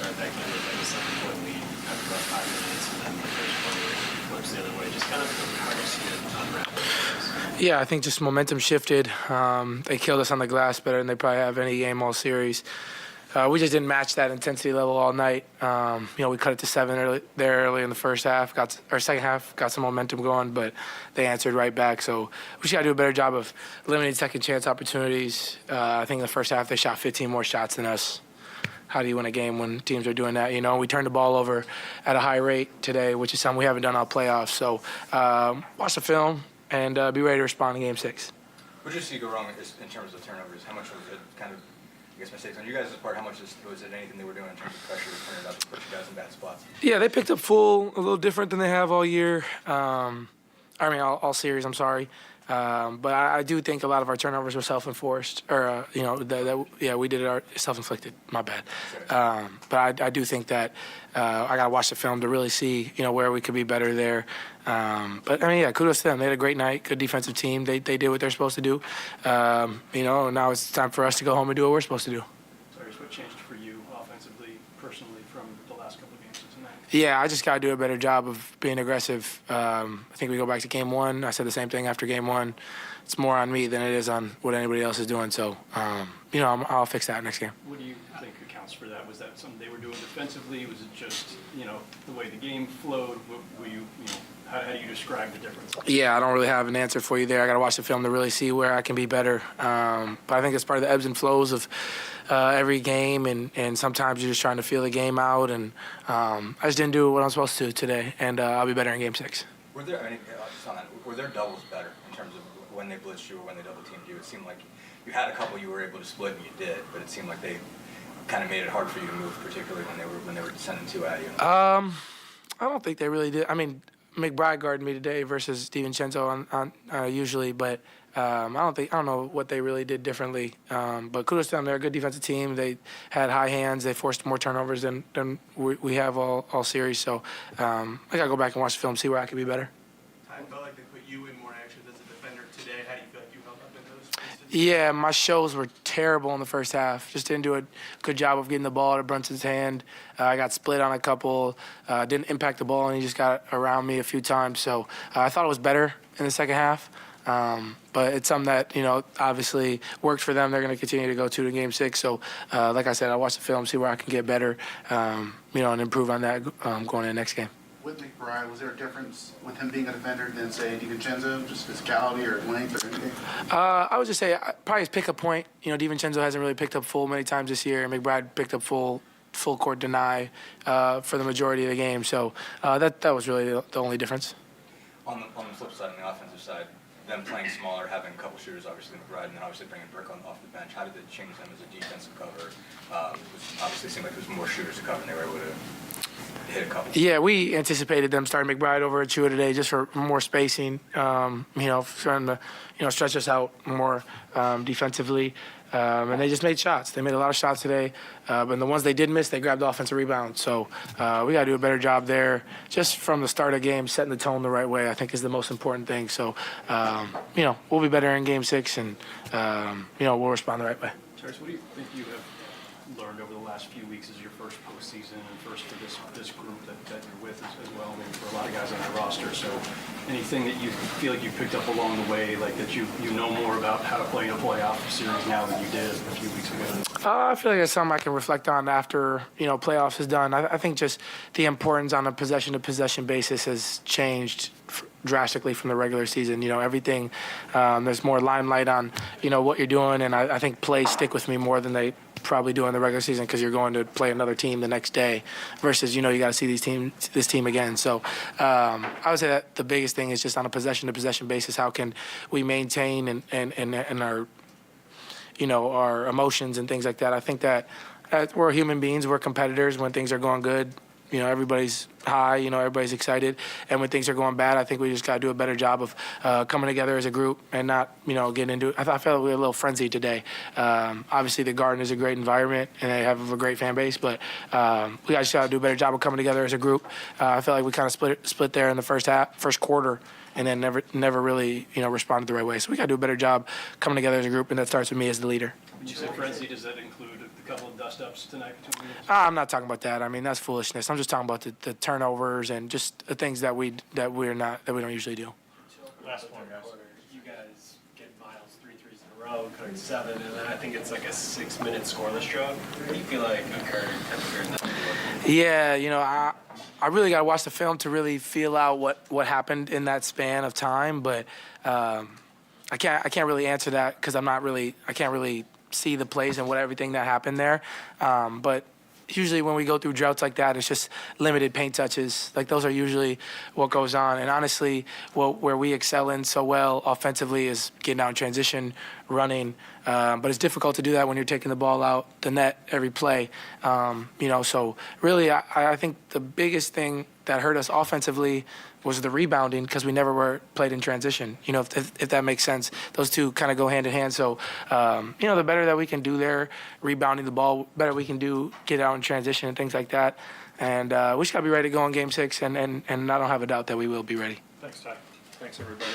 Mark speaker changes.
Speaker 1: start that game with like a 7-point lead after about 5 minutes, and then the first quarter flips the other way. Just kind of how do you see it unravel this?
Speaker 2: Yeah, I think just momentum shifted. They killed us on the glass better than they probably have any game all series. We just didn't match that intensity level all night. We cut it to 7 early in the first half, second half, got some momentum going, but they answered right back. So we just got to do a better job of limiting second chance opportunities. I think in the first half they shot 15 more shots than us. How do you win a game when teams are doing that? We turned the ball over at a high rate today, which is something we haven't done all playoffs. So watch the film and be ready to respond in Game 6.
Speaker 3: What did you see go wrong in terms of turnovers? How much was it kind of, mistakes on you guys' part? How much was it anything they were doing in terms of pressure to turn it up to put you guys in bad spots?
Speaker 2: Yeah, they picked up full a little different than they have all year. All series, I'm sorry. But I do think a lot of our turnovers were self-enforced, or we did it self-inflicted. My bad. But I do think that I gotta watch the film to really see where we could be better there. Kudos to them. They had a great night. Good defensive team. They did what they're supposed to do. And now it's time for us to go home and do what we're supposed to do.
Speaker 4: Tyrese, what changed for you offensively, personally, from the last couple of games to tonight?
Speaker 2: Yeah, I just got to do a better job of being aggressive. I think we go back to Game 1. I said the same thing after Game 1. It's more on me than it is on what anybody else is doing. So, I'll fix that next game.
Speaker 4: What do you think accounts for that? Was that something they were doing defensively? Was it just, the way the game flowed? How do you describe the difference?
Speaker 2: Yeah, I don't really have an answer for you there. I got to watch the film to really see where I can be better. But I think it's part of the ebbs and flows of every game, and sometimes you're just trying to feel the game out. And I just didn't do what I'm supposed to today, and I'll be better in Game 6.
Speaker 3: Were there doubles better in terms of when they blitzed you or when they double teamed you? It seemed like you had a couple you were able to split, and you did, but it seemed like they kind of made it hard for you to move, particularly when they were sending 2 at you.
Speaker 2: I don't think they really did. McBride guarded me today versus DiVincenzo on usually, but I don't know what they really did differently. But kudos to them. They're a good defensive team. They had high hands. They forced more turnovers than we have all series. So I gotta go back and watch the film, see where I could be better.
Speaker 5: I felt like they put you in more action as a defender today. How do you feel like you held up in those instances?
Speaker 2: Yeah, my shows were terrible in the first half. Just didn't do a good job of getting the ball out of Brunson's hand. I got split on a couple, didn't impact the ball, and he just got around me a few times. So I thought it was better in the second half. But it's something that, obviously worked for them. They're going to continue to go to Game 6. So, like I said, I'll watch the film, see where I can get better, and improve on that going into the next game.
Speaker 6: With McBride, was there a difference with him being a defender than, say, DiVincenzo, just physicality or length or anything?
Speaker 2: I would just say probably his pick-up point. DiVincenzo hasn't really picked up full many times this year, and McBride picked up full court deny for the majority of the game. So that was really the only difference.
Speaker 3: On the flip side, on the offensive side, them playing smaller, having a couple shooters, obviously McBride, and then obviously bringing Brick off the bench. How did it change them as a defensive cover? Obviously, it seemed like there was more shooters to cover, and they were able to hit a couple.
Speaker 2: Yeah, we anticipated them starting McBride over Achua today just for more spacing. Trying to stretch us out more defensively. And they just made shots. They made a lot of shots today. But the ones they did miss, they grabbed the offensive rebound. So we got to do a better job there. Just from the start of the game, setting the tone the right way, I think is the most important thing. So, we'll be better in Game 6, and, we'll respond the right way.
Speaker 4: Tyrese, what do you think you have learned over the last few weeks as your first postseason and first for this group that you're with as well, maybe for a lot of guys on that roster? So anything that you feel like you picked up along the way, like that you know more about how to play in a playoff series now than you did a few weeks ago?
Speaker 2: I feel like that's something I can reflect on after, playoffs is done. I think just the importance on a possession-to-possession basis has changed drastically from the regular season. Everything, there's more limelight on, what you're doing, and I think plays stick with me more than they probably do in the regular season because you're going to play another team the next day versus, you got to see this team again. So I would say that the biggest thing is just on a possession-to-possession basis, how can we maintain and our, our emotions and things like that. I think that we're human beings, we're competitors. When things are going good, everybody's high, everybody's excited. And when things are going bad, I think we just got to do a better job of coming together as a group and not, getting into it. I felt we were a little frenzied today. Obviously, the Garden is a great environment, and they have a great fan base, but we just got to do a better job of coming together as a group. I felt like we kind of split there in the first quarter, and then never really, responded the right way. So we got to do a better job coming together as a group, and that starts with me as the leader.
Speaker 4: When you say frenzy, does that include a couple of dust-ups tonight between games?
Speaker 2: I'm not talking about that. I mean, that's foolishness. I'm just talking about the turnovers and just the things that we don't usually do.
Speaker 1: Last one, guys. You guys get Miles 3 threes in a row, cutting 7, and then I think it's like a 6-minute scoreless drought. What do you feel like occurred in that?
Speaker 2: Yeah, I really got to watch the film to really feel out what happened in that span of time, but I can't really answer that because I can't really see the plays and everything that happened there. But usually when we go through droughts like that, it's just limited paint touches. Like those are usually what goes on. And honestly, where we excel in so well offensively is getting out in transition, running. But it's difficult to do that when you're taking the ball out the net every play. So really, I think the biggest thing that hurt us offensively was the rebounding because we never were played in transition. If that makes sense. Those two kind of go hand in hand. So, the better that we can do there, rebounding the ball, better we can do, get out in transition and things like that. And we just got to be ready to go in Game 6, and I don't have a doubt that we will be ready.
Speaker 1: Thanks, Ty. Thanks, everybody.